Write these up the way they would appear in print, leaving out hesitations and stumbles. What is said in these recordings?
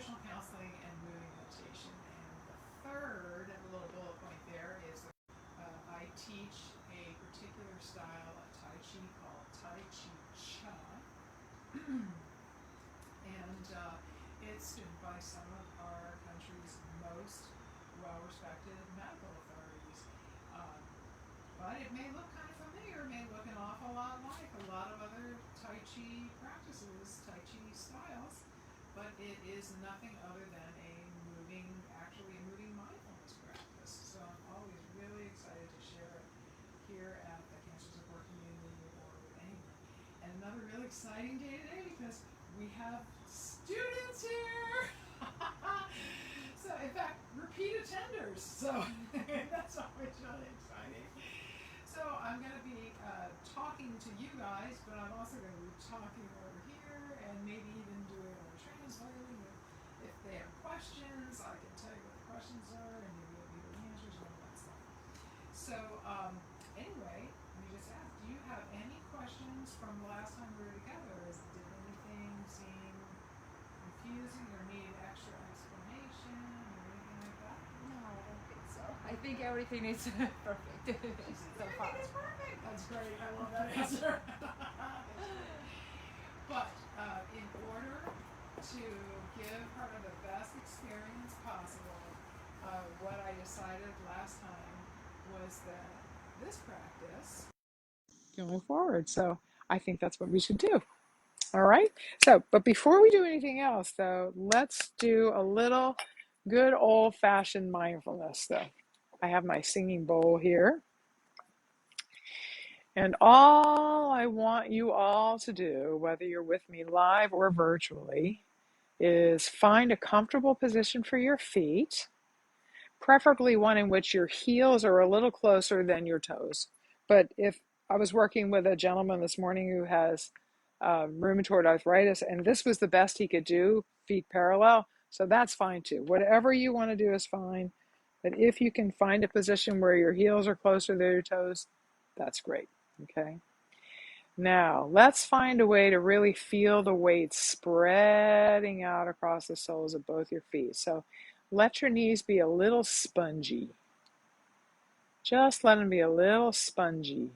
nutritional counseling and moving meditation. And the third, and a little bullet point there, is I teach a particular style of Tai Chi called Tai Chi Chih. And it's stood by some of our country's most well-respected medical authorities. Um, but it may look kind of familiar, it may look an awful lot like a lot of other Tai Chi practices, Tai Chi styles, but it is nothing other than actually a moving mindfulness practice. So I'm always really excited to share it here at the Cancer Support Community or with anyone. And another really exciting day today because we have students here. So in fact, repeat attenders. So that's always really exciting. So I'm going to be talking to you guys, but I'm also going to be talking over here and maybe even doing a little translating. If they have questions, I can tell you what the questions are and maybe you'll be the answers and all that stuff. So anyway, let me just ask, do you have any questions from the last time we were together? Did anything seem confusing or need extra explanation or anything like that? No, I don't think so. I think everything is perfect so far. Everything is perfect. That's great. I love that answer. But in order to give her the best experience possible, what I decided last time was that this practice going forward. So I think that's what we should do. All right. So, but before we do anything else, though, let's do a little good old-fashioned mindfulness, though. I have my singing bowl here. And all I want you all to do, whether you're with me live or virtually, is find a comfortable position for your feet, preferably one in which your heels are a little closer than your toes. But if I was working with a gentleman this morning who has rheumatoid arthritis, and this was the best he could do, feet parallel, so that's fine too. Whatever you want to do is fine. But if you can find a position where your heels are closer than your toes, that's great. Okay. Now, let's find a way to really feel the weight spreading out across the soles of both your feet. So let your knees be a little spongy. Just let them be a little spongy.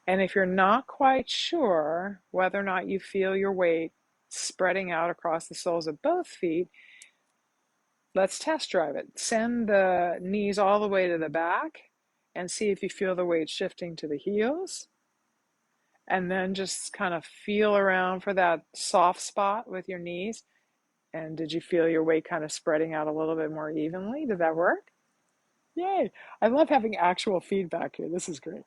And if you're not quite sure whether or not you feel your weight spreading out across the soles of both feet, let's test drive it. Send the knees all the way to the back and see if you feel the weight shifting to the heels. And then just kind of feel around for that soft spot with your knees. And did you feel your weight kind of spreading out a little bit more evenly? Did that work? Yay! I love having actual feedback here. This is great.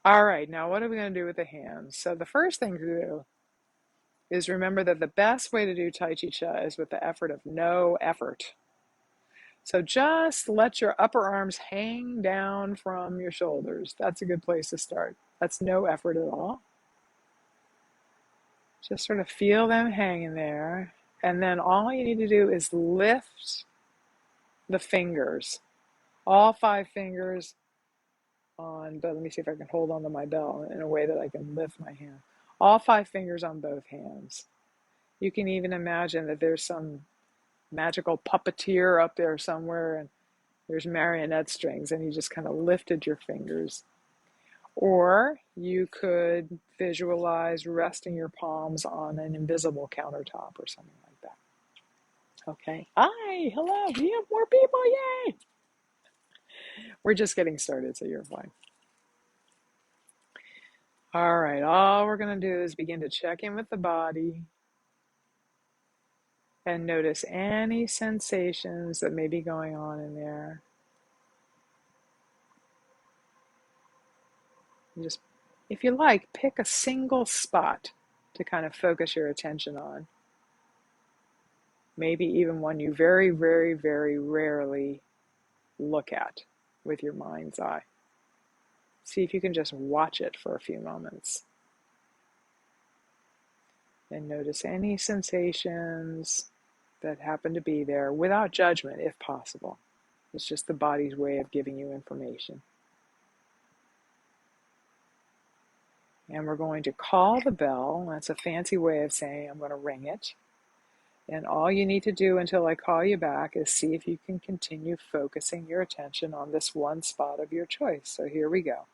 All right, now what are we going to do with the hands? So the first thing to do is remember that the best way to do Tai Chi Chih is with the effort of no effort. So just let your upper arms hang down from your shoulders. That's a good place to start. That's no effort at all. Just sort of feel them hanging there. And then all you need to do is lift the fingers. All 5 fingers on, but let me see if I can hold onto my bell in a way that I can lift my hand. All 5 fingers on both hands. You can even imagine that there's some magical puppeteer up there somewhere and there's marionette strings and you just kind of lifted your fingers. Or you could visualize resting your palms on an invisible countertop or something like that. Okay. Hi, hello, we have more people, yay! We're just getting started, so you're fine. All right, all we're going to do is begin to check in with the body and notice any sensations that may be going on in there. And just, if you like, pick a single spot to kind of focus your attention on. Maybe even one you very, very, very rarely look at with your mind's eye. See if you can just watch it for a few moments. And notice any sensations that happen to be there without judgment, if possible. It's just the body's way of giving you information. And we're going to call the bell. That's a fancy way of saying I'm going to ring it. And all you need to do until I call you back is see if you can continue focusing your attention on this one spot of your choice. So here we go.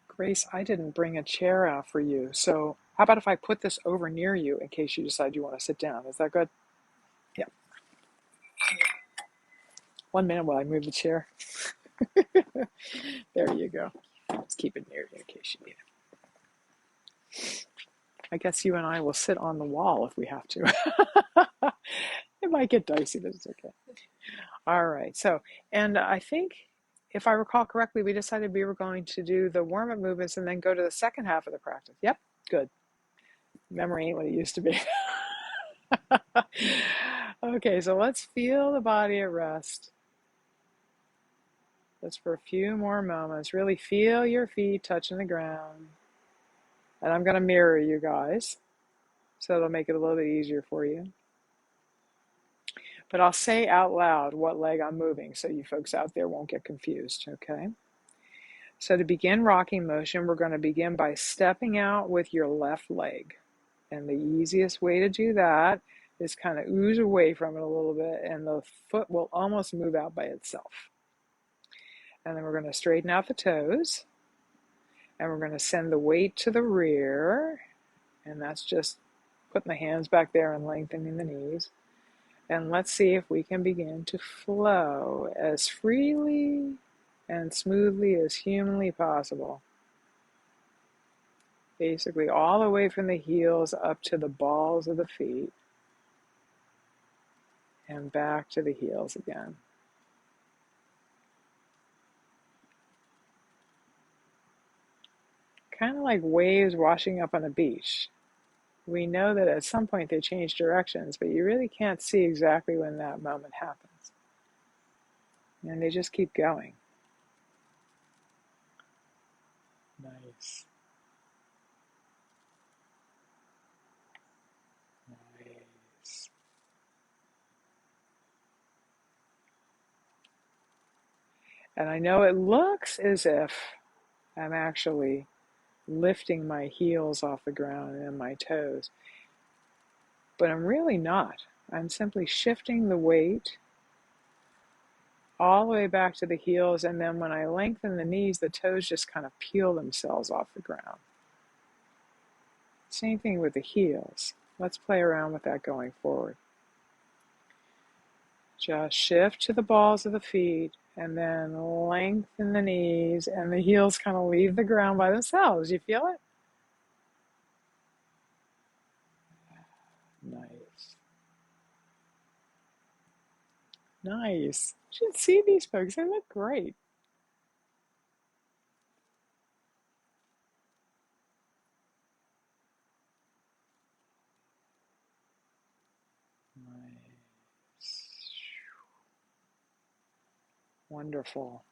Grace, I didn't bring a chair out for you. So how about if I put this over near you in case you decide you want to sit down? Is that good? Yeah. 1 minute while I move the chair. There you go. Let's keep it near you in case you need it. I guess you and I will sit on the wall if we have to. It might get dicey, but it's okay. All right. So, and I think if I recall correctly, we decided we were going to do the warm-up movements and then go to the second half of the practice. Yep. Good. Memory ain't what it used to be. Okay, so let's feel the body at rest. Just for a few more moments. Really feel your feet touching the ground. And I'm going to mirror you guys, so it'll make it a little bit easier for you. But I'll say out loud what leg I'm moving so you folks out there won't get confused, okay? So to begin rocking motion, we're going to begin by stepping out with your left leg. And the easiest way to do that is kind of ooze away from it a little bit, and the foot will almost move out by itself. And then we're going to straighten out the toes, and we're going to send the weight to the rear, and that's just putting the hands back there and lengthening the knees. And let's see if we can begin to flow as freely and smoothly as humanly possible. Basically all the way from the heels up to the balls of the feet and back to the heels again. Kind of like waves washing up on a beach. We know that at some point they change directions, but you really can't see exactly when that moment happens. And they just keep going. Nice. Nice. And I know it looks as if I'm actually lifting my heels off the ground and my toes, but I'm really not. I'm simply shifting the weight all the way back to the heels, and then when I lengthen the knees, the toes just kind of peel themselves off the ground. Same thing with the heels. Let's play around with that going forward. Just shift to the balls of the feet, and then lengthen the knees, and the heels kind of leave the ground by themselves. You feel it? Nice. Nice. You should see these folks. They look great. Nice. Wonderful.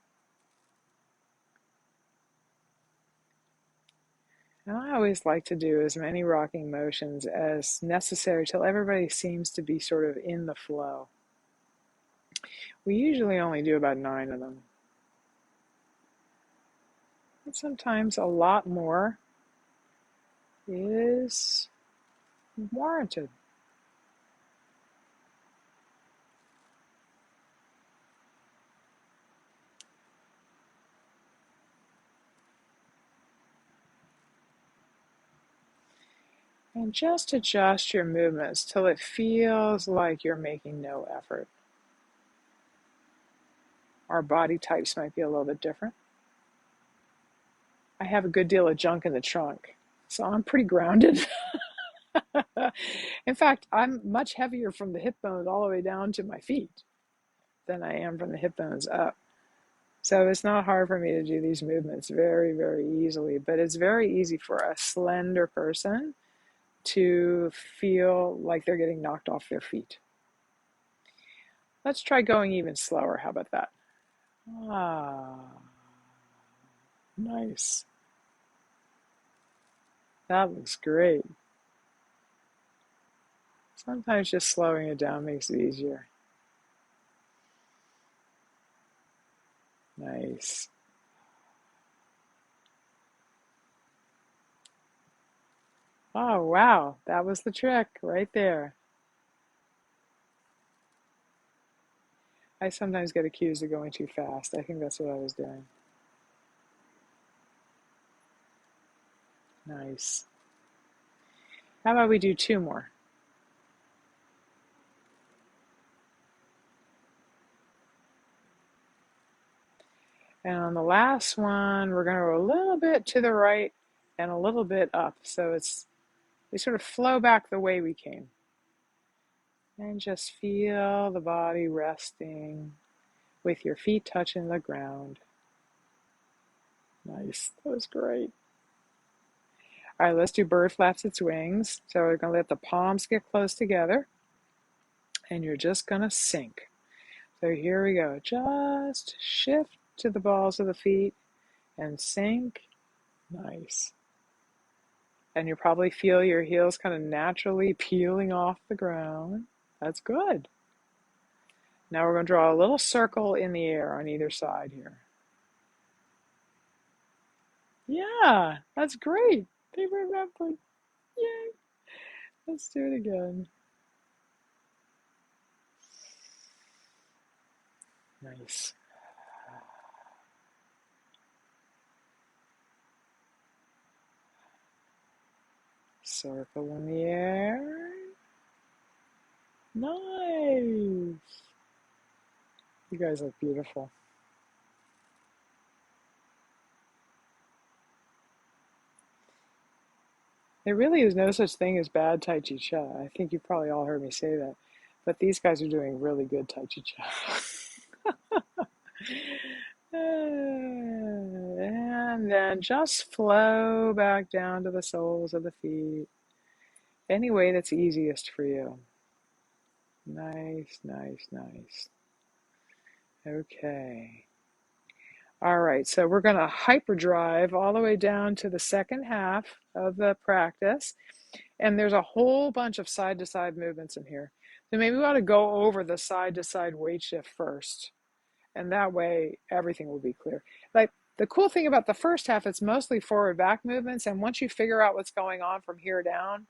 And I always like to do as many rocking motions as necessary till everybody seems to be sort of in the flow. We usually only do about 9 of them. But sometimes a lot more is warranted. And just adjust your movements till it feels like you're making no effort. Our body types might be a little bit different. I have a good deal of junk in the trunk, so I'm pretty grounded. In fact, I'm much heavier from the hip bones all the way down to my feet than I am from the hip bones up. So it's not hard for me to do these movements very, very easily, but it's very easy for a slender person to feel like they're getting knocked off their feet. Let's try going even slower. How about that? Ah, nice. That looks great. Sometimes just slowing it down makes it easier. Nice. Oh, wow. That was the trick right there. I sometimes get accused of going too fast. I think that's what I was doing. Nice. How about we do two more? And on the last one, we're going to go a little bit to the right and a little bit up. So we sort of flow back the way we came. And just feel the body resting with your feet touching the ground. Nice. That was great. All right, let's do bird flaps its wings. So we're going to let the palms get close together. And you're just going to sink. So here we go. Just shift to the balls of the feet and sink. Nice. And you probably feel your heels kind of naturally peeling off the ground. That's good. Now we're going to draw a little circle in the air on either side here. Yeah, that's great. They remembered. Yay. Let's do it again. Nice. Circle in the air. Nice. You guys look beautiful. There really is no such thing as bad Tai Chi Cha. I think you've probably all heard me say that. But these guys are doing really good Tai Chi Cha. And then just flow back down to the soles of the feet. Any way that's easiest for you. Nice, nice, nice. Okay. All right, so we're going to hyperdrive all the way down to the second half of the practice. And there's a whole bunch of side-to-side movements in here. So maybe we ought to go over the side-to-side weight shift first. And that way, everything will be clear. Like, the cool thing about the first half, it's mostly forward-back movements. And once you figure out what's going on from here down,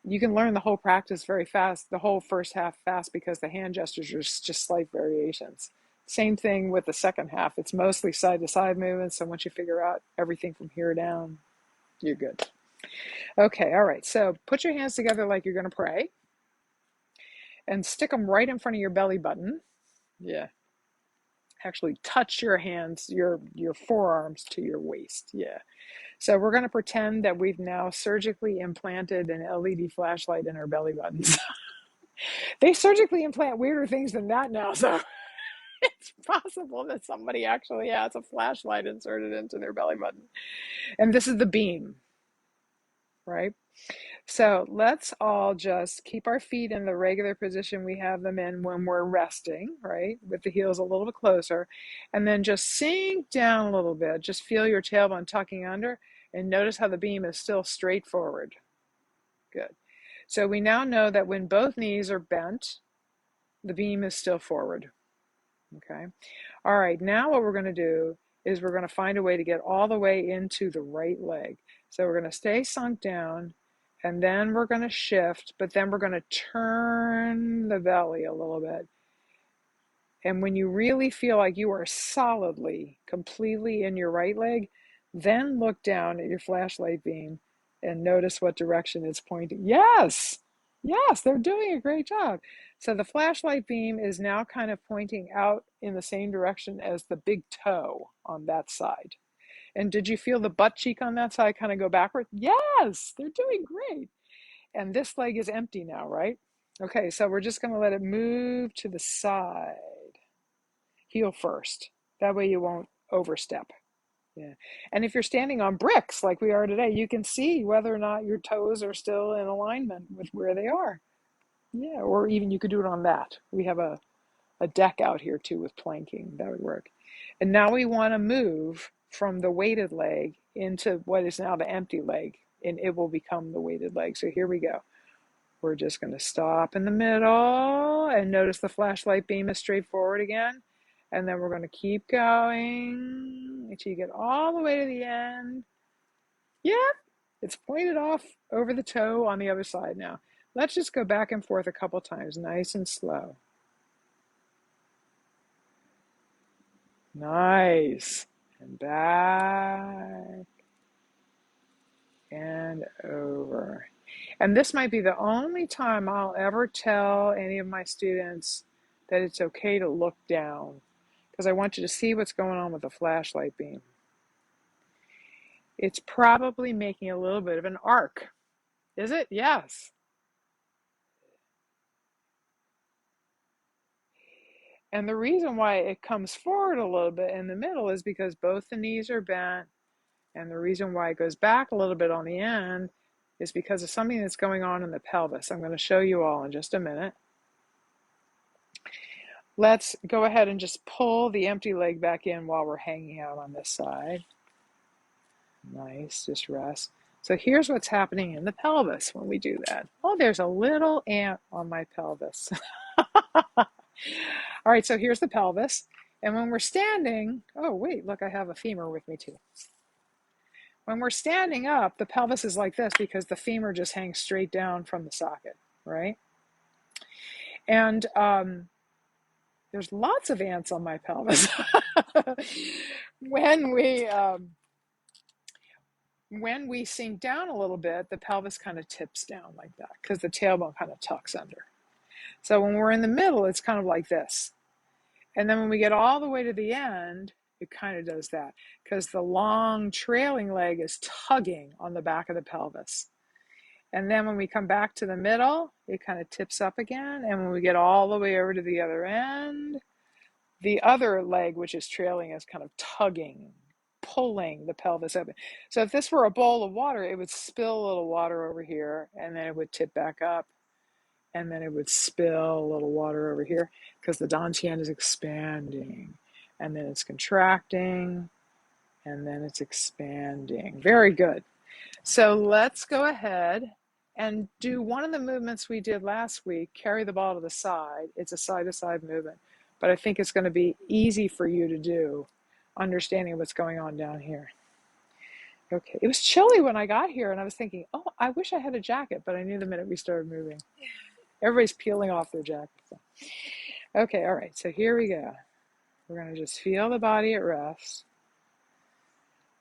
you can learn the whole practice very fast, the whole first half fast, because the hand gestures are just slight variations. Same thing with the second half. It's mostly side-to-side movements. So once you figure out everything from here down, you're good. Okay, all right. So put your hands together like you're going to pray and stick them right in front of your belly button. Yeah. Actually touch your hands, your forearms to your waist. Yeah. So we're going to pretend that we've now surgically implanted an LED flashlight in our belly buttons. They surgically implant weirder things than that now, so it's possible that somebody actually has a flashlight inserted into their belly button. And this is the beam, right? So let's all just keep our feet in the regular position we have them in when we're resting, right? With the heels a little bit closer. And then just sink down a little bit. Just feel your tailbone tucking under and notice how the beam is still straight forward. Good. So we now know that when both knees are bent, the beam is still forward. Okay. All right. Now what we're going to do is we're going to find a way to get all the way into the right leg. So we're going to stay sunk down and then we're going to shift, but then we're going to turn the belly a little bit. And when you really feel like you are solidly, completely in your right leg, then look down at your flashlight beam and notice what direction it's pointing. Yes, yes, they're doing a great job. So the flashlight beam is now kind of pointing out in the same direction as the big toe on that side. And did you feel the butt cheek on that side kind of go backward? Yes, they're doing great. And this leg is empty now, right? Okay, so we're just going to let it move to the side. Heel first. That way you won't overstep. Yeah. And if you're standing on bricks like we are today, you can see whether or not your toes are still in alignment with where they are. Yeah, or even you could do it on that. We have a deck out here too with planking. That would work. And now we want to move from the weighted leg into what is now the empty leg, and it will become the weighted leg. So here we go. We're just going to stop in the middle and notice the flashlight beam is straight forward again. And then we're going to keep going until you get all the way to the end. Yep, it's pointed off over the toe on the other side now. Let's just go back and forth a couple times, nice and slow. Nice. And back and over. And this might be the only time I'll ever tell any of my students that it's okay to look down, because I want you to see what's going on with the flashlight beam. It's probably making a little bit of an arc. Is it? Yes. And the reason why it comes forward a little bit in the middle is because both the knees are bent. And the reason why it goes back a little bit on the end is because of something that's going on in the pelvis. I'm going to show you all in just a minute. Let's go ahead and just pull the empty leg back in while we're hanging out on this side. Nice, just rest. So here's what's happening in the pelvis when we do that. Oh, there's a little ant on my pelvis. All right, so here's the pelvis. And when we're standing, oh wait, look, I have a femur with me too. When we're standing up, the pelvis is like this because the femur just hangs straight down from the socket, right? And there's lots of ants on my pelvis. When we sink down a little bit, the pelvis kind of tips down like that because the tailbone kind of tucks under. So when we're in the middle, it's kind of like this. And then when we get all the way to the end, it kind of does that because the long trailing leg is tugging on the back of the pelvis. And then when we come back to the middle, it kind of tips up again. And when we get all the way over to the other end, the other leg, which is trailing, is kind of tugging, pulling the pelvis open. So if this were a bowl of water, it would spill a little water over here, and then it would tip back up, and then it would spill a little water over here because the dantian is expanding, and then it's contracting, and then it's expanding. Very good. So let's go ahead and do one of the movements we did last week, carry the ball to the side. It's a side-to-side movement, but I think it's going to be easy for you to do, understanding what's going on down here. Okay, it was chilly when I got here, and I was thinking, oh, I wish I had a jacket, but I knew the minute we started moving. Everybody's peeling off their jackets. Okay, all right, so here we go. We're going to just feel the body at rest.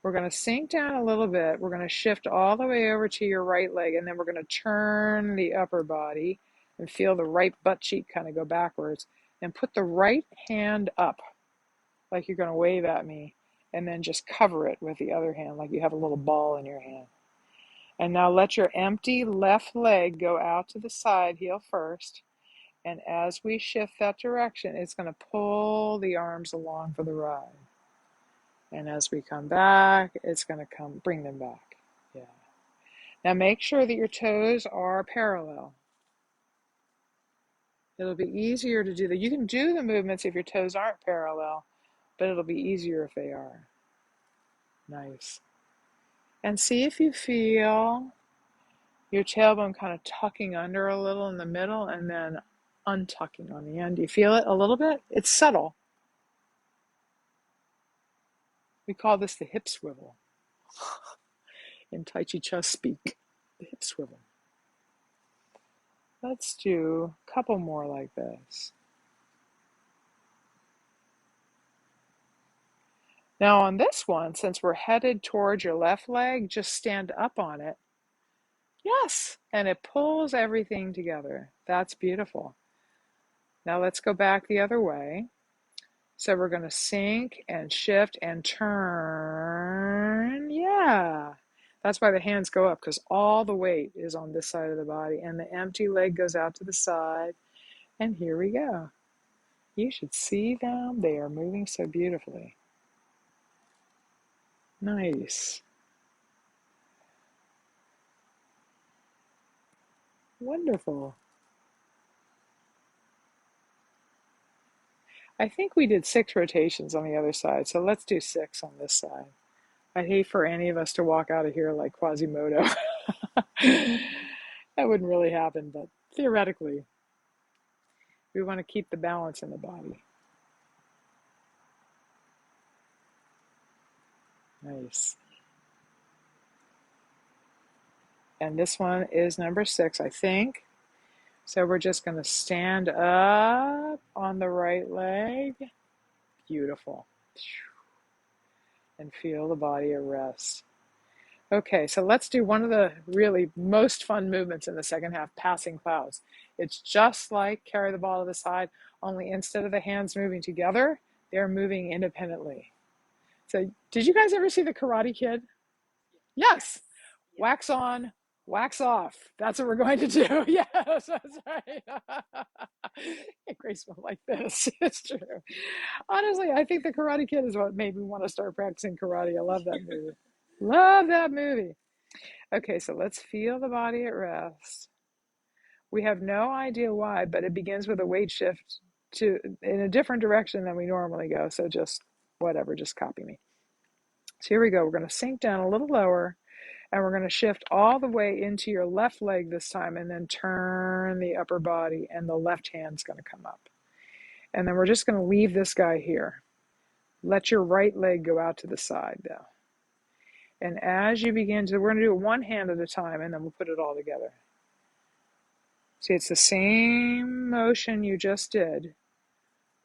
We're going to sink down a little bit. We're going to shift all the way over to your right leg, and then we're going to turn the upper body and feel the right butt cheek kind of go backwards. And put the right hand up like you're going to wave at me, and then just cover it with the other hand like you have a little ball in your hand. And now let your empty left leg go out to the side, heel first. And as we shift that direction, it's going to pull the arms along for the ride. And as we come back, it's going to bring them back. Yeah. Now make sure that your toes are parallel. It'll be easier to do that. You can do the movements if your toes aren't parallel, but it'll be easier if they are. Nice. And see if you feel your tailbone kind of tucking under a little in the middle and then untucking on the end. Do you feel it a little bit? It's subtle. We call this the hip swivel. In Tai Chi Chus speak, the hip swivel. Let's do a couple more like this. Now on this one, since we're headed towards your left leg, just stand up on it Yes, and it pulls everything together. That's beautiful. Now let's go back the other way. So we're going to sink and shift and turn. Yeah. That's why the hands go up, because all the weight is on this side of the body, and the empty leg goes out to the side. And here we go. You should see them. They are moving so beautifully. Nice. Wonderful. I think we did 6 rotations on the other side, so let's do 6 on this side. I'd hate for any of us to walk out of here like Quasimodo. That wouldn't really happen, but theoretically, we want to keep the balance in the body. Nice. And this one is number 6, I think. So we're just going to stand up on the right leg. Beautiful. And feel the body at rest. Okay, so let's do one of the really most fun movements in the second half, passing clouds. It's just like carry the ball to the side, only instead of the hands moving together, they're moving independently. So did you guys ever see The Karate Kid? Yes. Wax on, wax off. That's what we're going to do. Yes, that's right. Grace went like this. It's true. Honestly, I think The Karate Kid is what made me want to start practicing karate. I love that movie. Love that movie. Okay, so let's feel the body at rest. We have no idea why, but it begins with a weight shift to in a different direction than we normally go. So just whatever, just copy me. So here we go. We're going to sink down a little lower, and we're going to shift all the way into your left leg this time, and then turn the upper body, and the left hand's going to come up. And then we're just going to leave this guy here. Let your right leg go out to the side, though. And as you begin to, we're going to do it one hand at a time, and then we'll put it all together. See, it's the same motion you just did,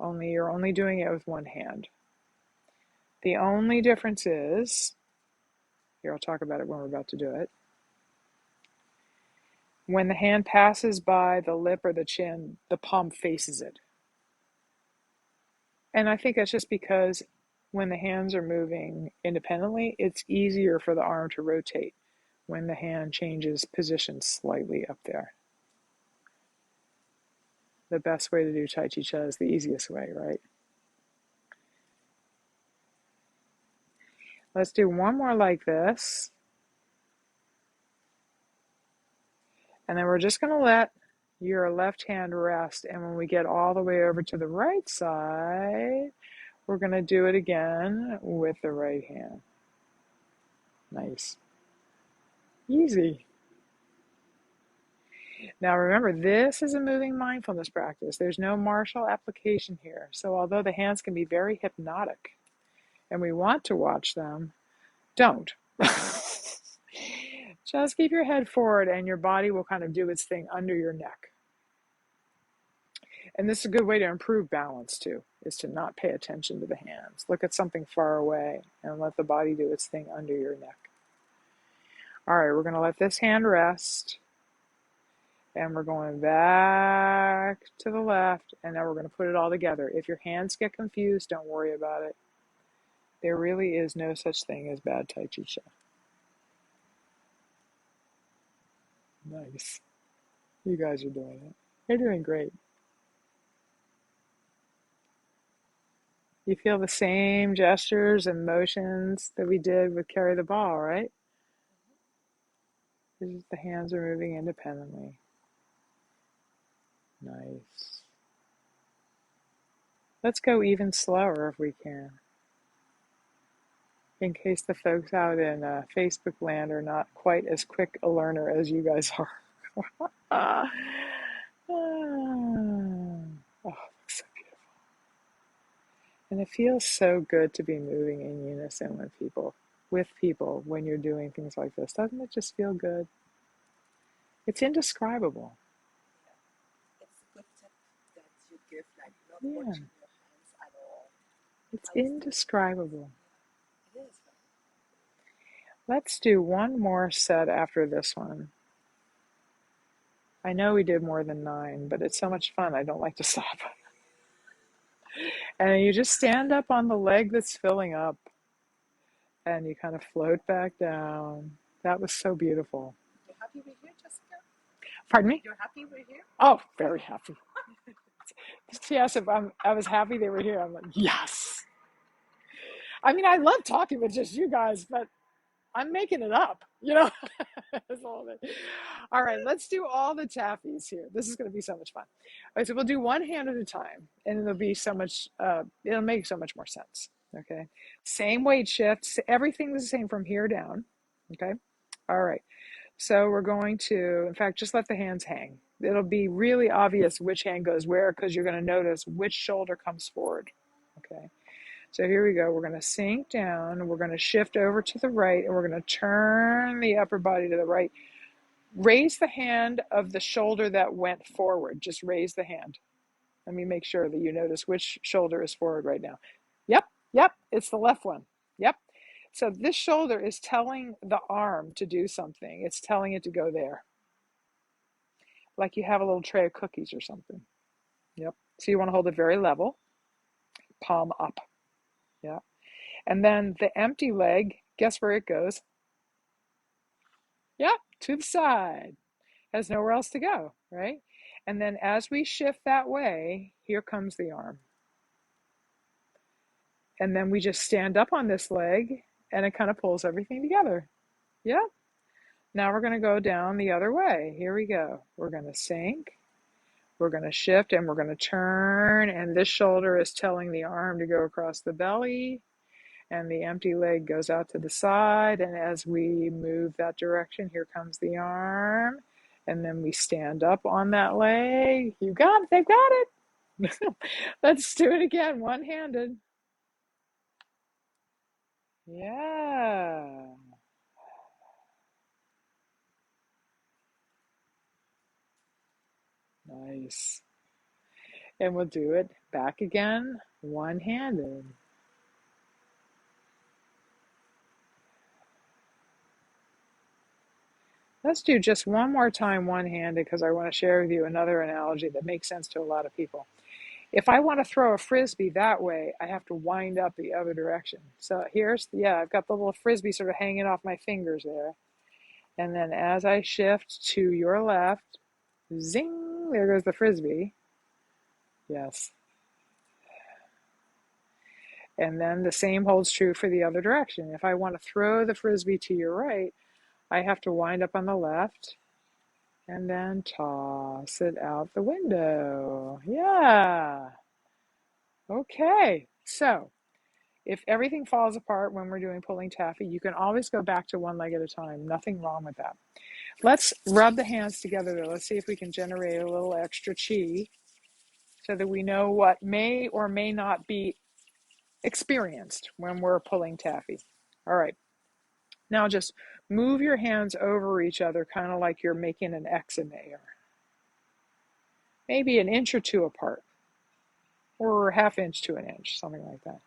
only you're only doing it with one hand. The only difference is, here I'll talk about it when we're about to do it, when the hand passes by the lip or the chin, the palm faces it. And I think that's just because when the hands are moving independently, it's easier for the arm to rotate when the hand changes position slightly up there. The best way to do Tai Chi Cha is the easiest way, right? Let's do one more like this. And then we're just going to let your left hand rest. And when we get all the way over to the right side, we're going to do it again with the right hand. Nice. Easy. Now remember, this is a moving mindfulness practice. There's no martial application here. So although the hands can be very hypnotic and we want to watch them, don't. Just keep your head forward and your body will kind of do its thing under your neck. And this is a good way to improve balance too, is to not pay attention to the hands. Look at something far away and let the body do its thing under your neck. All right, we're going to let this hand rest. And we're going back to the left, and now we're going to put it all together. If your hands get confused, don't worry about it. There really is no such thing as bad Tai Chi Cha. Nice. You guys are doing it. You're doing great. You feel the same gestures and motions that we did with carry the ball, right? The hands are moving independently. Nice. Let's go even slower if we can, in case the folks out in Facebook land are not quite as quick a learner as you guys are. Oh, looks so beautiful. And it feels so good to be moving in unison with people when you're doing things like this. Doesn't it just feel good? It's indescribable. It's a good tip that you give, like not Yeah, watching your hands at all. it's indescribable. It is. Let's do one more set after this one. I know we did more than 9, but it's so much fun. I don't like to stop. And you just stand up on the leg that's filling up and you kind of float back down. That was so beautiful. You're happy we're here, Jessica? Pardon me? You're happy we're here? Oh, very happy. Yes, if I was happy they were here. I'm like, yes. I mean, I love talking with just you guys, but I'm making it up, you know? That's all of it. All right, let's do all the taffies here. This is going to be so much fun. All right, so we'll do one hand at a time, and it'll be so much, it'll make so much more sense. Okay. Same weight shifts. Everything's the same from here down. Okay. All right. So we're going to, in fact, just let the hands hang. It'll be really obvious which hand goes where because you're going to notice which shoulder comes forward. Okay. So here we go. We're going to sink down. We're going to shift over to the right, and we're going to turn the upper body to the right. Raise the hand of the shoulder that went forward. Just raise the hand. Let me make sure that you notice which shoulder is forward right now. Yep, it's the left one. Yep. So this shoulder is telling the arm to do something. It's telling it to go there. Like you have a little tray of cookies or something. Yep. So you want to hold it very level, palm up. Yeah. And then the empty leg, guess where it goes? Yep, to the side. Has nowhere else to go, right? And then as we shift that way, here comes the arm. And then we just stand up on this leg and it kind of pulls everything together. Yep. Now we're going to go down the other way. Here we go. We're going to sink. We're going to shift and we're going to turn. And this shoulder is telling the arm to go across the belly. And the empty leg goes out to the side. And as we move that direction, here comes the arm. And then we stand up on that leg. You got it. They've got it. Let's do it again, one-handed. Yeah. Nice. And we'll do it back again, one-handed. Let's do just one more time one-handed because I want to share with you another analogy that makes sense to a lot of people. If I want to throw a frisbee that way, I have to wind up the other direction. So I've got the little frisbee sort of hanging off my fingers there. And then as I shift to your left, zing, there goes the frisbee. Yes. And then the same holds true for the other direction. If I want to throw the frisbee to your right, I have to wind up on the left and then toss it out the window. Yeah. Okay. So if everything falls apart when we're doing pulling taffy, you can always go back to one leg at a time. Nothing wrong with that. Let's rub the hands together though. Let's see if we can generate a little extra chi so that we know what may or may not be experienced when we're pulling taffy. All right. Now just move your hands over each other, kind of like you're making an X in the air. Maybe an inch or two apart, or a half inch to an inch, something like that.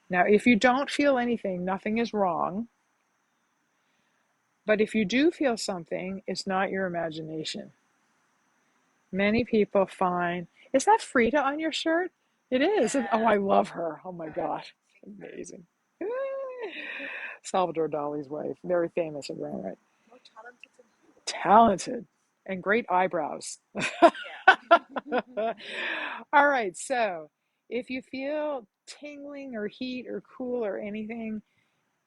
Now, if you don't feel anything, nothing is wrong. But if you do feel something, it's not your imagination. Many people find, is that Frida on your shirt? It is. Yeah. Oh, I love her. Oh my God. Amazing. Salvador Dali's wife. Very famous around, right? More talented than you. Talented and great eyebrows. Yeah. All right. So if you feel tingling or heat or cool or anything,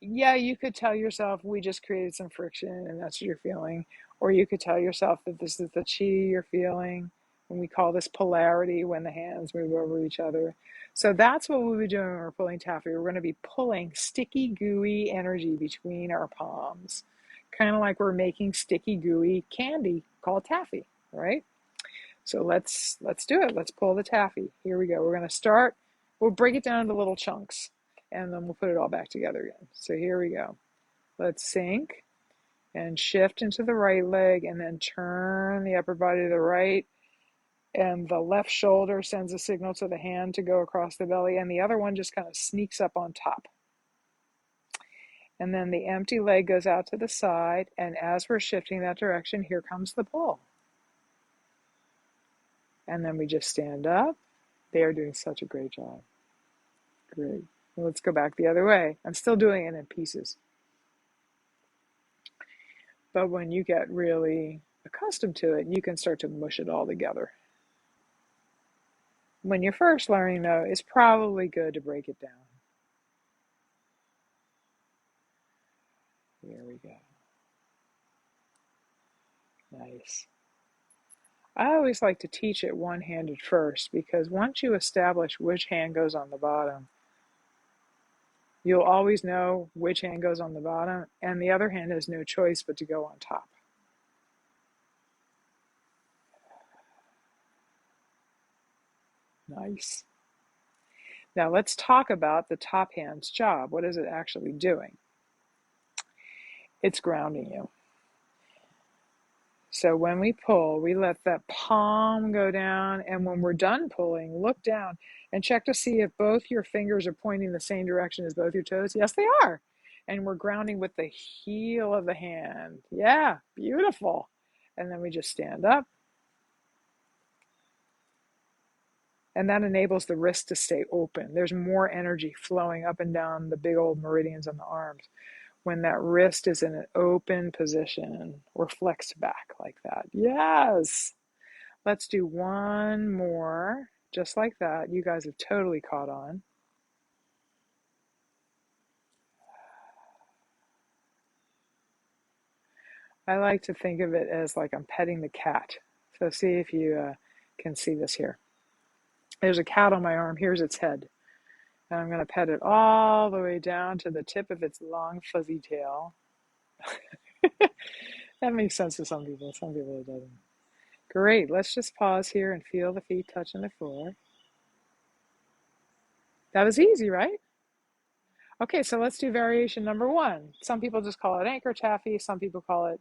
yeah, you could tell yourself we just created some friction and that's what you're feeling. Or you could tell yourself that this is the chi you're feeling. And we call this polarity when the hands move over each other. So that's what we'll be doing when we're pulling taffy. We're going to be pulling sticky, gooey energy between our palms. Kind of like we're making sticky, gooey candy called taffy, right? So let's do it. Let's pull the taffy. Here we go. We're going to start. We'll break it down into little chunks and then we'll put it all back together again. So here we go. Let's sink and shift into the right leg and then turn the upper body to the right. And the left shoulder sends a signal to the hand to go across the belly and the other one just kind of sneaks up on top. And then the empty leg goes out to the side, and as we're shifting that direction, here comes the pull. And then we just stand up. They are doing such a great job. Great. Well, let's go back the other way. I'm still doing it in pieces. But when you get really accustomed to it, you can start to mush it all together. When you're first learning, though, it's probably good to break it down. Here we go. Nice. I always like to teach it one-handed first, because once you establish which hand goes on the bottom, you'll always know which hand goes on the bottom, and the other hand has no choice but to go on top. Nice. Now let's talk about the top hand's job. What is it actually doing? It's grounding you. So when we pull, we let that palm go down, and when we're done pulling, look down and check to see if both your fingers are pointing the same direction as both your toes. Yes, they are. And we're grounding with the heel of the hand. Yeah, beautiful. And then we just stand up. And that enables the wrist to stay open. There's more energy flowing up and down the big old meridians on the arms when that wrist is in an open position or flexed back like that. Yes. Let's do one more, just like that. You guys have totally caught on. I like to think of it as like I'm petting the cat. So see if you can see this here. There's a cat on my arm. Here's its head. And I'm going to pet it all the way down to the tip of its long, fuzzy tail. That makes sense to some people. Some people it doesn't. Great. Let's just pause here and feel the feet touching the floor. That was easy, right? Okay, so let's do variation number 1. Some people just call it anchor taffy. Some people call it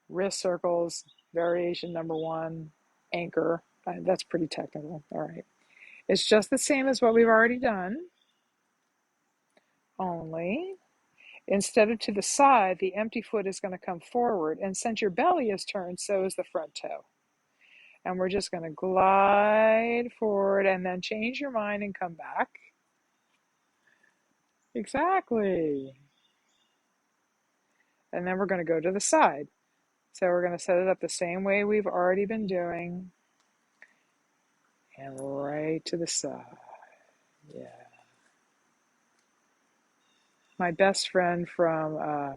wrist circles. Variation number 1, anchor. That's pretty technical. All right. It's just the same as what we've already done. Only instead of to the side, the empty foot is going to come forward. And since your belly is turned, so is the front toe. And we're just going to glide forward and then change your mind and come back. Exactly. And then we're going to go to the side. So we're going to set it up the same way we've already been doing. And right to the side. Yeah. My best friend from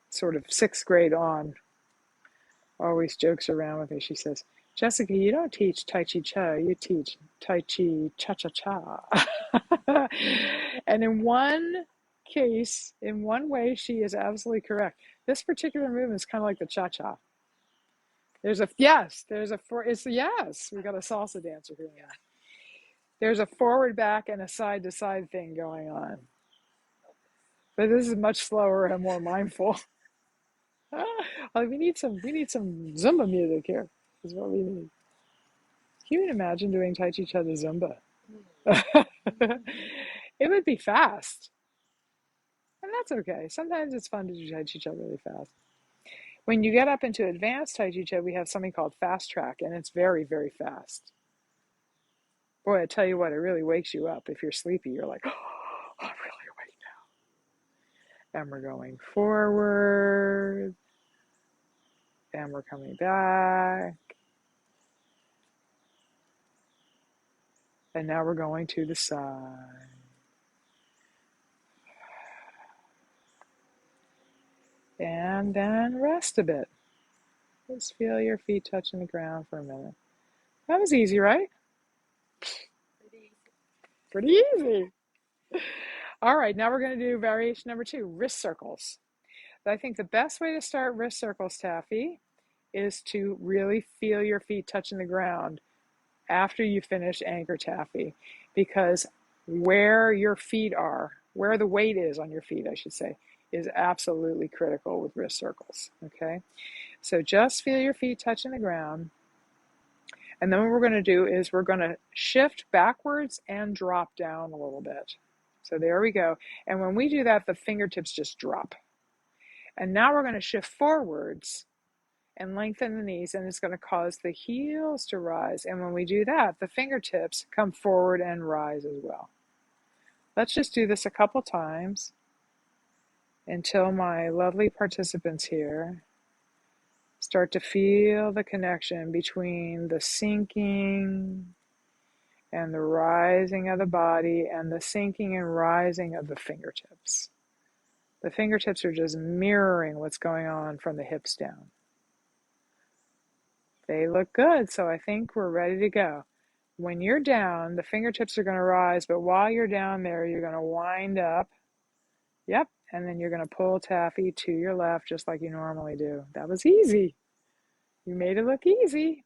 sort of 6th grade on always jokes around with me. She says, Jessica, you don't teach Tai Chi Cha, you teach Tai Chi Cha Cha Cha. And in one case, in one way, she is absolutely correct. This particular movement is kind of like the Cha Cha. There's a, yes, there's a, it's a, yes, we got a salsa dancer here. Yeah. There's a forward, back, and a side to side thing going on. But this is much slower and more mindful. We need some Zumba music here. Is what we need. Can you imagine doing Tai Chi Cha to Zumba? It would be fast. And that's okay. Sometimes it's fun to do Tai Chi Cha really fast. When you get up into advanced Tai Chi Cha, we have something called fast track, and it's very, very fast. Boy, I tell you what, it really wakes you up. If you're sleepy, you're like, oh, I'm really awake now. And we're going forward. And we're coming back. And now we're going to the side. And then rest a bit. Just feel your feet touching the ground for a minute. That was easy, right? Pretty easy. All right, now we're going to do variation number 2, wrist circles. I think the best way to start wrist circles, Taffy, is to really feel your feet touching the ground after you finish anchor taffy, because where your feet are, where the weight is on your feet, I should say, is absolutely critical with wrist circles, okay? So just feel your feet touching the ground. And then what we're going to do is we're going to shift backwards and drop down a little bit. So there we go. And when we do that, the fingertips just drop. And now we're going to shift forwards and lengthen the knees, and it's going to cause the heels to rise. And when we do that, the fingertips come forward and rise as well. Let's just do this a couple times until my lovely participants here start to feel the connection between the sinking and the rising of the body and the sinking and rising of the fingertips. The fingertips are just mirroring what's going on from the hips down. They look good, so I think we're ready to go. When you're down, the fingertips are going to rise, but while you're down there, you're going to wind up. Yep, and then you're going to pull Taffy to your left just like you normally do. That was easy. You made it look easy.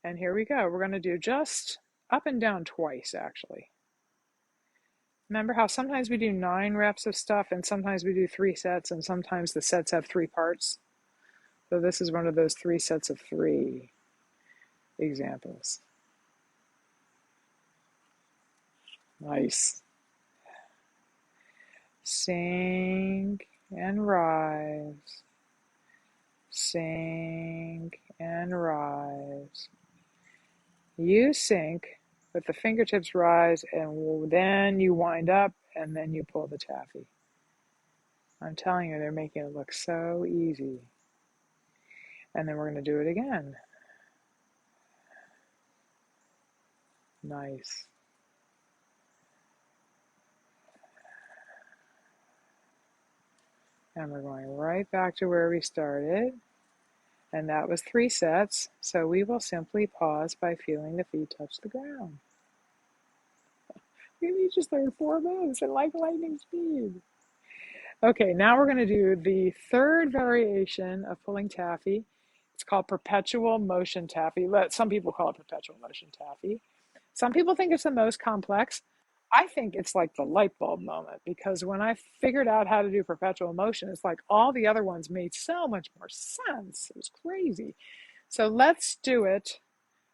And here we go. We're going to do just up and down twice, actually. Remember how sometimes we do 9 reps of stuff and sometimes we do 3 sets and sometimes the sets have 3 parts? So this is one of those 3 sets of 3 examples. Nice. Sink and rise. Sink and rise. You sink, but the fingertips rise, and then you wind up, and then you pull the Taffy. I'm telling you, they're making it look so easy. And then we're going to do it again. Nice. And we're going right back to where we started. And that was 3 sets. So we will simply pause by feeling the feet touch the ground. We just learned 4 moves at like lightning speed. Okay, now we're going to do the 3rd variation of pulling Taffy. It's called Perpetual Motion Taffy. Some people call it Perpetual Motion Taffy. Some people think it's the most complex. I think it's like the light bulb moment, because when I figured out how to do perpetual motion, it's like all the other ones made so much more sense. It was crazy. So let's do it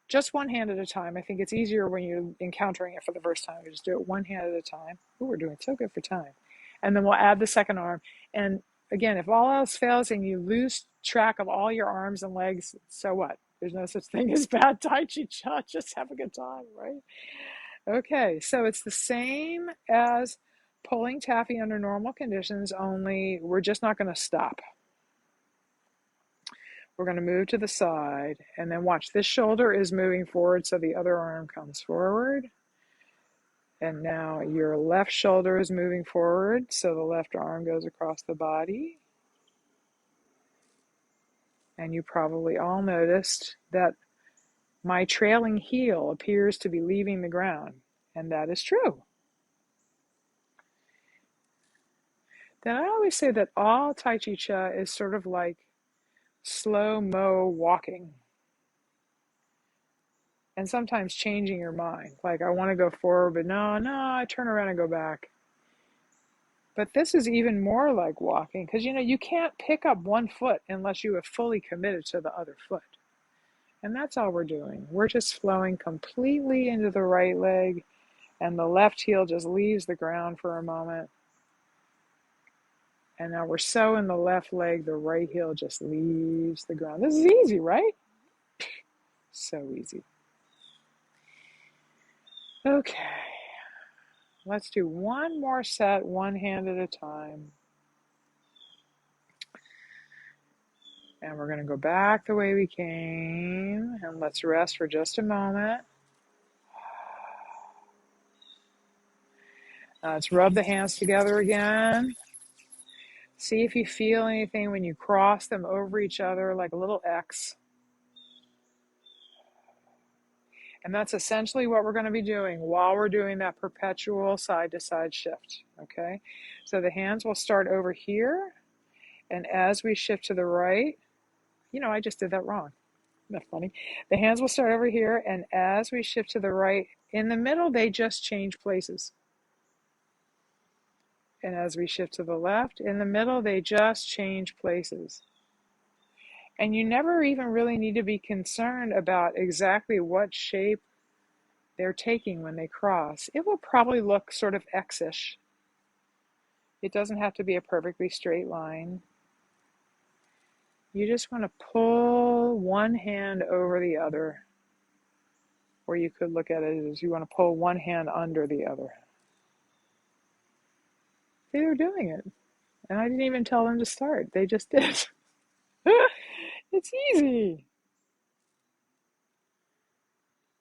just one hand at a time. I think it's easier when you're encountering it for the first time. You just do it one hand at a time. Ooh, we're doing so good for time. And then we'll add the second arm. And again, if all else fails and you lose track of all your arms and legs, so what? There's no such thing as bad Tai Chi Cha. Just have a good time, right? Okay, so it's the same as pulling Taffy under normal conditions, only we're just not going to stop. We're going to move to the side, and then watch, this shoulder is moving forward, so the other arm comes forward. And now your left shoulder is moving forward, so the left arm goes across the body. And you probably all noticed that my trailing heel appears to be leaving the ground, and that is true. Then I always say that all Tai Chi Cha is sort of like slow-mo walking. And sometimes changing your mind. Like, I want to go forward, but no, I turn around and go back. But this is even more like walking, because, you can't pick up one foot unless you have fully committed to the other foot. And that's all we're doing. We're just flowing completely into the right leg, and the left heel just leaves the ground for a moment. And now we're so in the left leg, the right heel just leaves the ground. This is easy, right? So easy. Okay. Let's do one more set, one hand at a time. And we're going to go back the way we came. And let's rest for just a moment. Let's rub the hands together again. See if you feel anything when you cross them over each other like a little X. And that's essentially what we're going to be doing while we're doing that perpetual side-to-side shift, okay? So the hands will start over here, and as we shift to the right, I just did that wrong. Isn't that funny? The hands will start over here, and as we shift to the right, in the middle, they just change places. And as we shift to the left, in the middle, they just change places. And you never even really need to be concerned about exactly what shape they're taking when they cross, it will probably look sort of X-ish. It doesn't have to be a perfectly straight line. You just want to pull one hand over the other, or you could look at it as you want to pull one hand under the other. They were doing it, and I didn't even tell them to start. They just did. It's easy.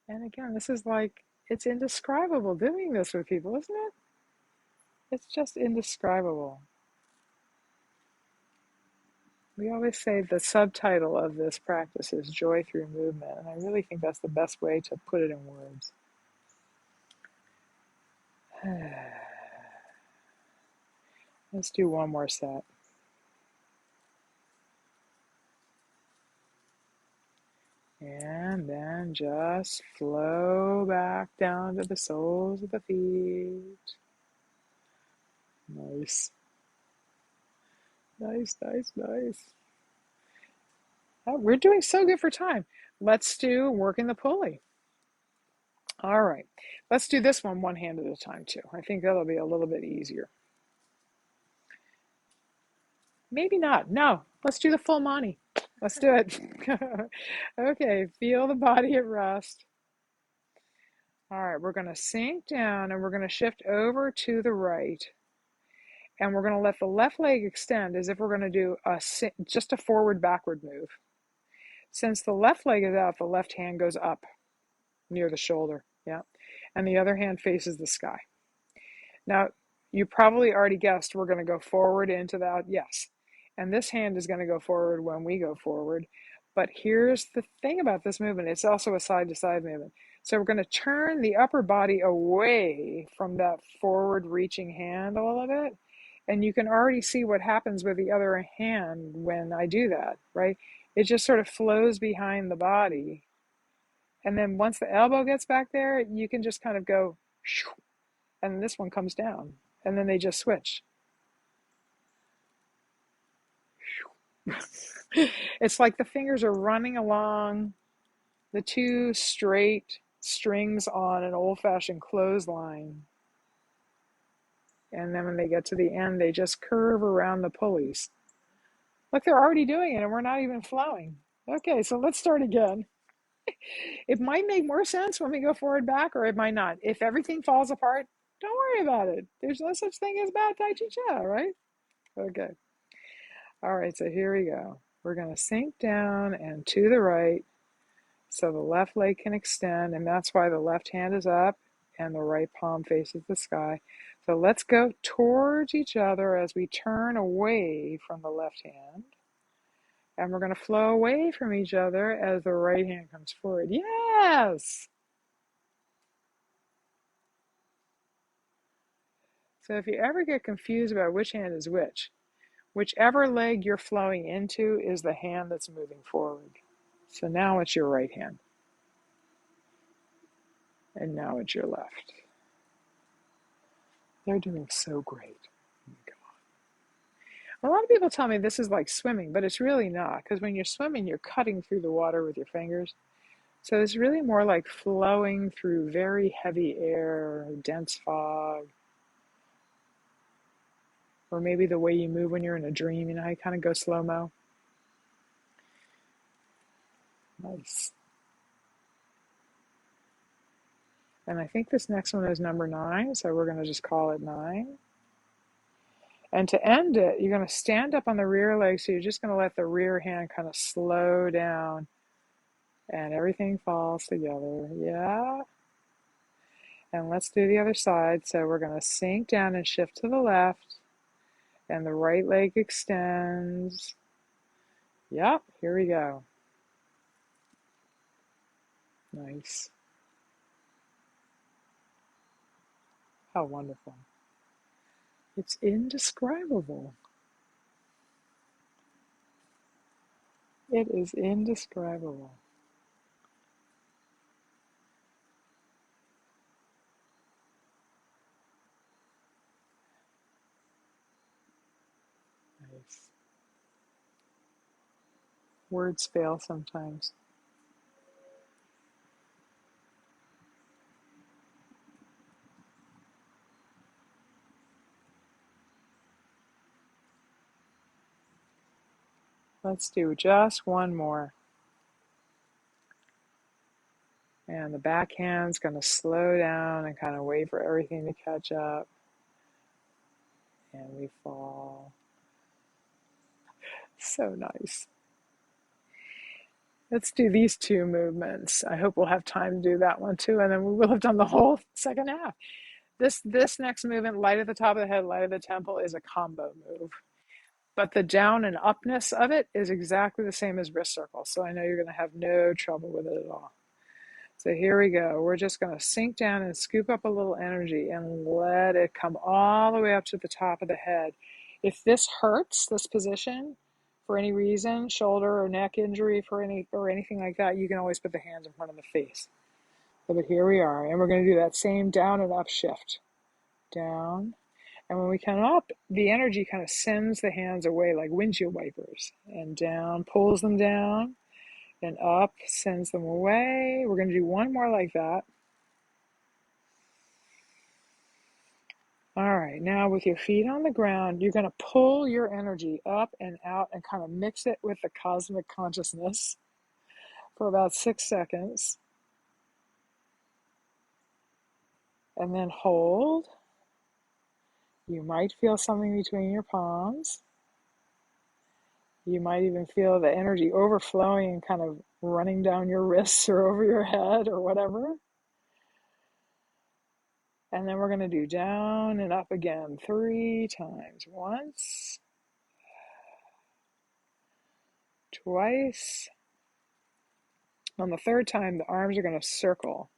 And again, this is like, it's indescribable doing this with people, isn't it? It's just indescribable. We always say the subtitle of this practice is Joy Through Movement, and I really think that's the best way to put it in words. Let's do one more set. And then just flow back down to the soles of the feet. Nice. Nice, nice, nice. Oh, we're doing so good for time. Let's do working the pulley. All right. Let's do this one hand at a time, too. I think that'll be a little bit easier. Maybe not. No, let's do the full Monty. Let's do it. Okay, feel the body at rest. All right, we're going to sink down and we're going to shift over to the right. And we're going to let the left leg extend as if we're going to do just a forward-backward move. Since the left leg is out, the left hand goes up near the shoulder. Yeah. And the other hand faces the sky. Now, you probably already guessed we're going to go forward into that. Yes. And this hand is going to go forward when we go forward. But here's the thing about this movement. It's also a side-to-side movement. So we're going to turn the upper body away from that forward-reaching hand a little bit. And you can already see what happens with the other hand when I do that, right? It just sort of flows behind the body. And then once the elbow gets back there, you can just kind of go, and this one comes down. And then they just switch. It's like the fingers are running along the two straight strings on an old-fashioned clothesline. And then when they get to the end, they just curve around the pulleys. Look, they're already doing it, and we're not even flowing. Okay, so let's start again. It might make more sense when we go forward back, or it might not. If everything falls apart, don't worry about it. There's no such thing as bad Tai Chi Cha, right? Okay. All right, so here we go. We're going to sink down and to the right so the left leg can extend, and that's why the left hand is up and the right palm faces the sky. So let's go towards each other as we turn away from the left hand. And we're going to flow away from each other as the right hand comes forward. Yes! So if you ever get confused about which hand is which, whichever leg you're flowing into is the hand that's moving forward. So now it's your right hand. And now it's your left. They're doing so great. Oh my God. A lot of people tell me this is like swimming, but it's really not. Because when you're swimming, you're cutting through the water with your fingers. So it's really more like flowing through very heavy air, dense fog. Or maybe the way you move when you're in a dream, you know how you kind of go slow-mo? Nice. And I think this next one is number 9, so we're going to just call it 9. And to end it, you're going to stand up on the rear leg, so you're just going to let the rear hand kind of slow down, and everything falls together. Yeah. And let's do the other side. So we're going to sink down and shift to the left, and the right leg extends. Yep, here we go. Nice. How wonderful. It's indescribable. It is indescribable. Nice. Words fail sometimes. Let's do just one more. And the back hand's going to slow down and kind of wait for everything to catch up. And we fall. So nice. Let's do these two movements. I hope we'll have time to do that one too, and then we will have done the whole second half. This next movement, light at the top of the head, light at the temple, is a combo move. But the down and upness of it is exactly the same as wrist circle. So I know you're going to have no trouble with it at all. So here we go. We're just going to sink down and scoop up a little energy and let it come all the way up to the top of the head. If this hurts, this position, for any reason, shoulder or neck injury or anything like that, you can always put the hands in front of the face. But here we are, and we're going to do that same down and up shift. Down. And when we come up, the energy kind of sends the hands away like windshield wipers. And down, pulls them down. And up, sends them away. We're going to do one more like that. All right, now with your feet on the ground, you're going to pull your energy up and out and kind of mix it with the cosmic consciousness for about 6 seconds. And then hold. You might feel something between your palms. You might even feel the energy overflowing and kind of running down your wrists or over your head or whatever. And then we're going to do down and up again 3 times. Once, twice. On the third time, the arms are going to circle.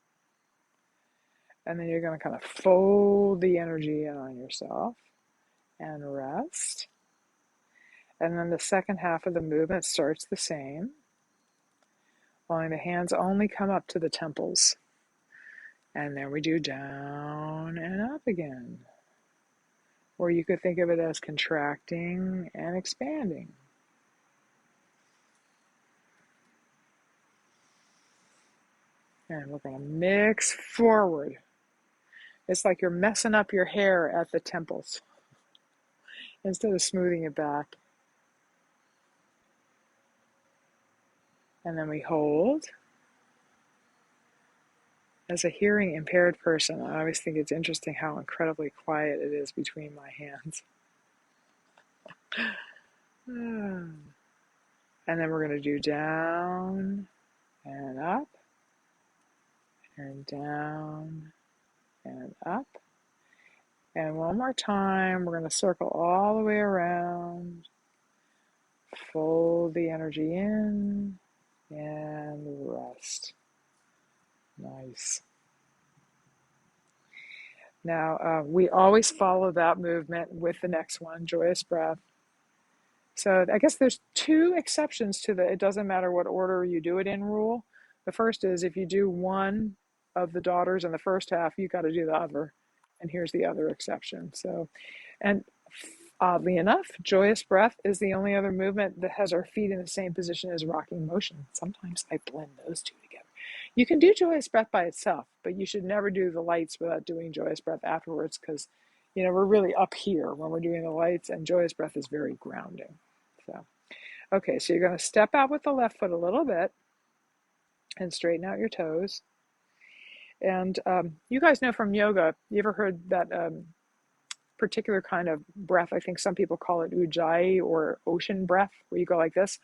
And then you're going to kind of fold the energy in on yourself and rest. And then the second half of the movement starts the same, only the hands only come up to the temples. And then we do down and up again. Or you could think of it as contracting and expanding. And we're going to mix forward. It's like you're messing up your hair at the temples instead of smoothing it back. And then we hold. As a hearing impaired person, I always think it's interesting how incredibly quiet it is between my hands. And then we're going to do down and up and down and up. And one more time, we're going to circle all the way around. Fold the energy in and rest. Nice. Now, we always follow that movement with the next one, Joyous Breath. So I guess there's 2 exceptions to the it doesn't matter what order you do it in rule. The first is if you do one of the daughters in the first half, you got to do the other. And here's the other exception. So, and oddly enough, Joyous Breath is the only other movement that has our feet in the same position as rocking motion. Sometimes I blend those 2 together. You can do Joyous Breath by itself, but you should never do the lights without doing Joyous Breath afterwards because, we're really up here when we're doing the lights, and Joyous Breath is very grounding. So, okay, so you're going to step out with the left foot a little bit and straighten out your toes. And you guys know from yoga, you ever heard that particular kind of breath? I think some people call it Ujjayi or ocean breath, where you go like this.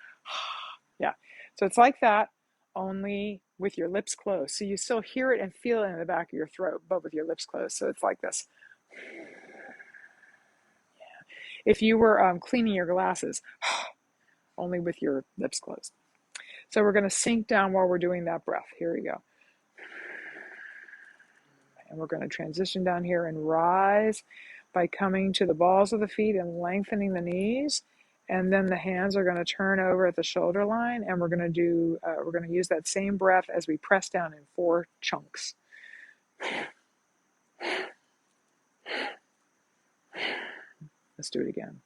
Yeah, so it's like that, only with your lips closed. So you still hear it and feel it in the back of your throat, but with your lips closed. So it's like this. If you were cleaning your glasses, only with your lips closed. So we're going to sink down while we're doing that breath. Here we go. And we're going to transition down here and rise by coming to the balls of the feet and lengthening the knees. And then the hands are going to turn over at the shoulder line, and we're going to use that same breath as we press down in 4 chunks. Let's do it again.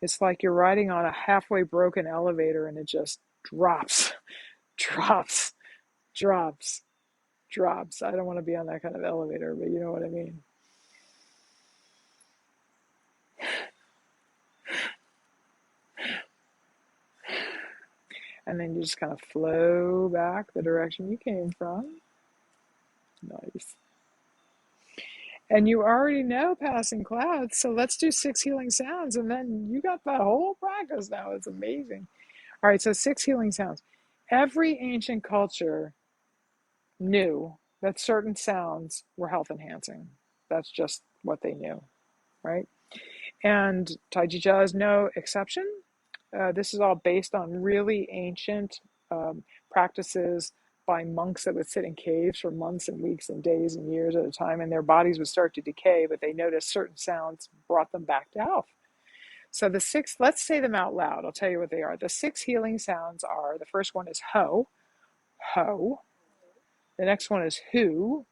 It's like you're riding on a halfway broken elevator and it just drops, drops, drops, drops. I don't want to be on that kind of elevator, but you know what I mean. And then you just kind of flow back the direction you came from. Nice. And you already know passing clouds, so let's do 6 healing sounds, and then you got the whole practice now. It's amazing. All right, so 6 healing sounds. Every ancient culture knew that certain sounds were health enhancing. That's just what they knew, right? And Tai Chi is no exception. This is all based on really ancient practices by monks that would sit in caves for months and weeks and days and years at a time, and their bodies would start to decay, but they noticed certain sounds brought them back to health. So the 6, let's say them out loud. I'll tell you what they are. The 6 healing sounds are, the first one is ho, ho. The next one is who,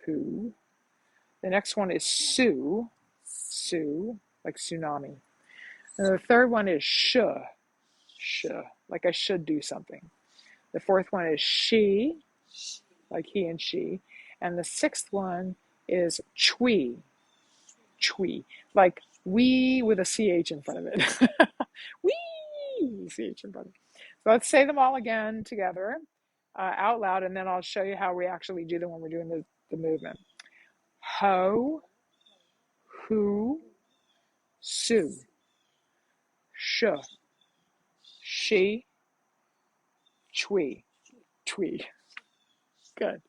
who. The next one is su, su, like tsunami. And the third one is sh, sh, like I should do something. The fourth one is she, like he and she. And the sixth one is chui, chui, like we with a ch in front of it. Wee, ch in front of it. So let's say them all again together out loud, and then I'll show you how we actually do them when we're doing the movement. Ho, who, su, sh, she, chui, twee. Good.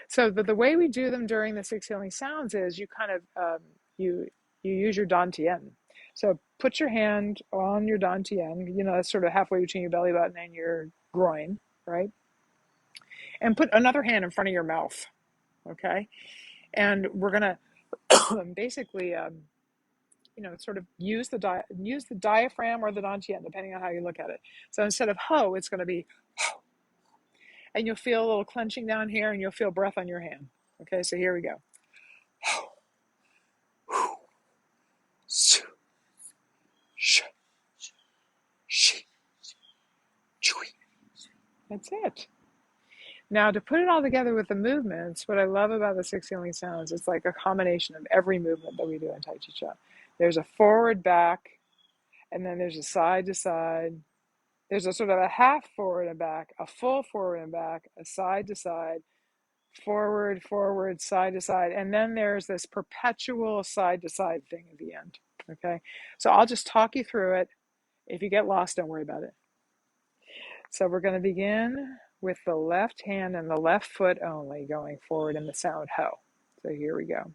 So the way we do them during the 6 healing sounds is you kind of you use your dantian. So put your hand on your dantian, that's sort of halfway between your belly button and your groin, right? And put another hand in front of your mouth, okay? And we're gonna basically sort of use the diaphragm or the dantian, depending on how you look at it. So instead of ho, it's going to be ho, and you'll feel a little clenching down here, and you'll feel breath on your hand. Okay, so here we go. That's it. Now, to put it all together with the movements, what I love about the 6 healing sounds, it's like a combination of every movement that we do in Tai Chi Chuan. There's a forward, back, and then there's a side to side. There's a sort of a half forward and back, a full forward and back, a side to side, forward, forward, side to side, and then there's this perpetual side to side thing at the end. Okay, so I'll just talk you through it. If you get lost, don't worry about it. So we're going to begin with the left hand and the left foot only going forward in the sound ho. So here we go.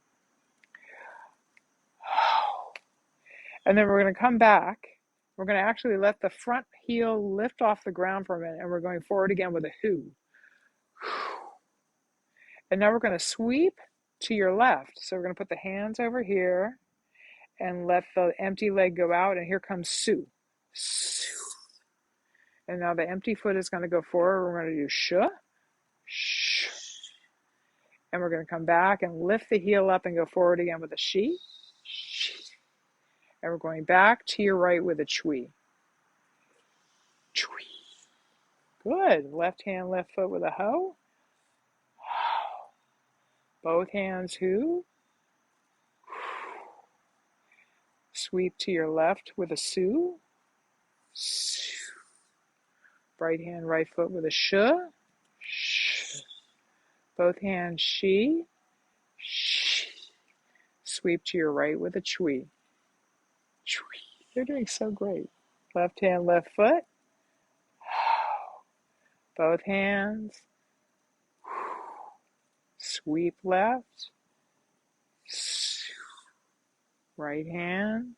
And then we're going to come back. We're going to actually let the front heel lift off the ground for a minute, and we're going forward again with a hu. And now we're going to sweep to your left. So we're going to put the hands over here and let the empty leg go out, and here comes su. Su. And now the empty foot is going to go forward. We're going to do sh, sh. And we're going to come back and lift the heel up and go forward again with a she, she. And we're going back to your right with a chui, chui. Good. Left hand, left foot with a ho. Both hands hu. Sweep to your left with a su, su. Right hand, right foot with a sh, sh. Both hands she, she. Sweep to your right with a chui, chui. You're doing so great. Left hand, left foot. Both hands. Sweep left. Right hand.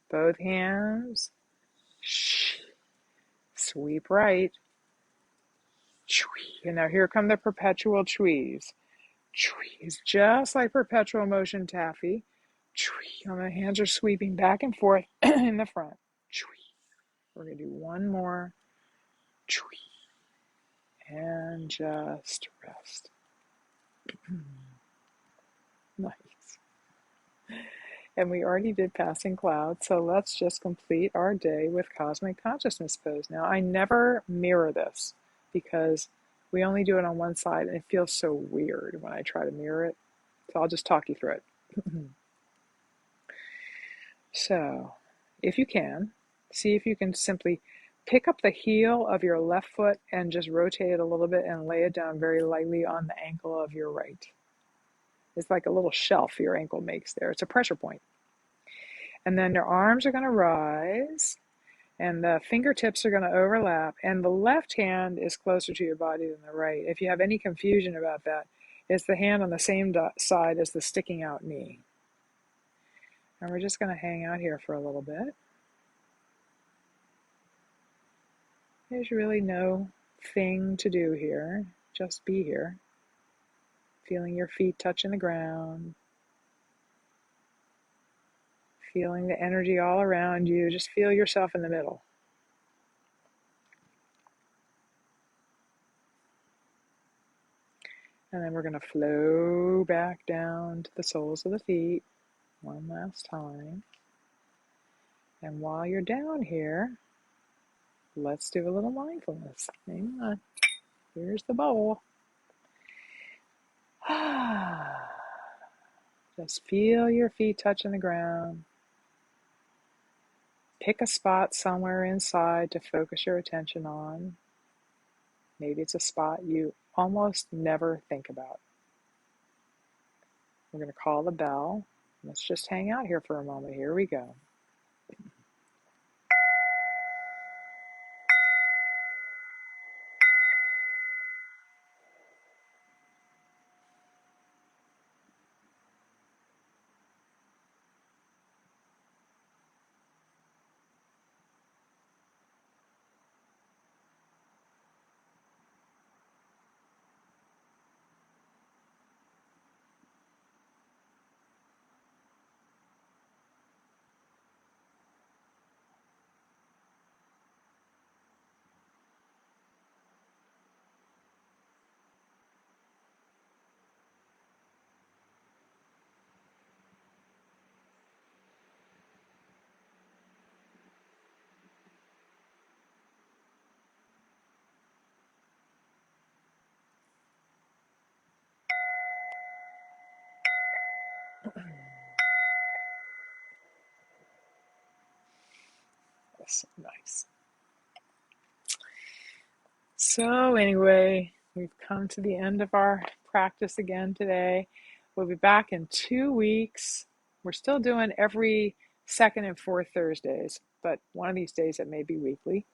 Both hands. Sweep right. And now here come the perpetual chuis. Chuis, just like perpetual motion taffy. Chui. And the hands are sweeping back and forth in the front. Chui. We're going to do one more. Chui. And just rest. Nice. And we already did passing clouds, so let's just complete our day with cosmic consciousness pose. Now, I never mirror this because we only do it on one side, and it feels so weird when I try to mirror it. So I'll just talk you through it. So, if you can, see if you can simply pick up the heel of your left foot and just rotate it a little bit and lay it down very lightly on the ankle of your right. It's like a little shelf your ankle makes there. It's a pressure point. And then your arms are going to rise and the fingertips are going to overlap. And the left hand is closer to your body than the right. If you have any confusion about that, it's the hand on the same side as the sticking out knee. And we're just going to hang out here for a little bit. There's really no thing to do here. Just be here. Feeling your feet touching the ground. Feeling the energy all around you. Just feel yourself in the middle. And then we're going to flow back down to the soles of the feet one last time. And while you're down here, let's do a little mindfulness. Hang on. Here's the bowl. Just feel your feet touching the ground. Pick a spot somewhere inside to focus your attention on. Maybe it's a spot you almost never think about. We're going to call the bell. Let's just hang out here for a moment. Here we go. That's so nice. So anyway, we've come to the end of our practice again today. We'll be back in 2 weeks. We're still doing every second and fourth Thursdays, but one of these days it may be weekly.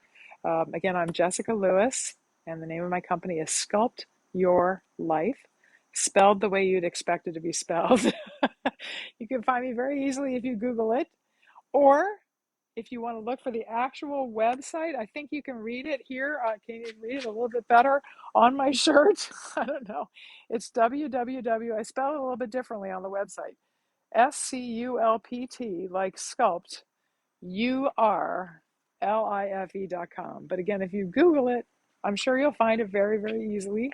Again, I'm Jessica Lewis, and the name of my company is Sculpt Your Life, spelled the way you'd expect it to be spelled. You can find me very easily if you Google it, or if you want to look for the actual website, I think you can read it here. Can you read it a little bit better on my shirt? I don't know. It's www. I spell it a little bit differently on the website. SCULPT, like sculpt, URLIFE.com. But again, if you Google it, I'm sure you'll find it very, very easily.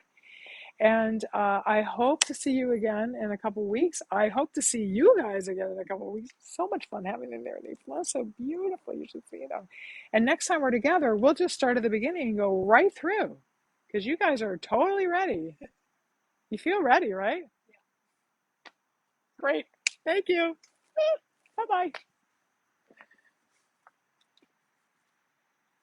And I hope to see you again in a couple weeks. I hope to see you guys again in a couple weeks. So much fun having them there. They flow so beautifully. You should see them. And next time we're together, we'll just start at the beginning and go right through because you guys are totally ready. You feel ready, right? Great. Thank you. Bye-bye.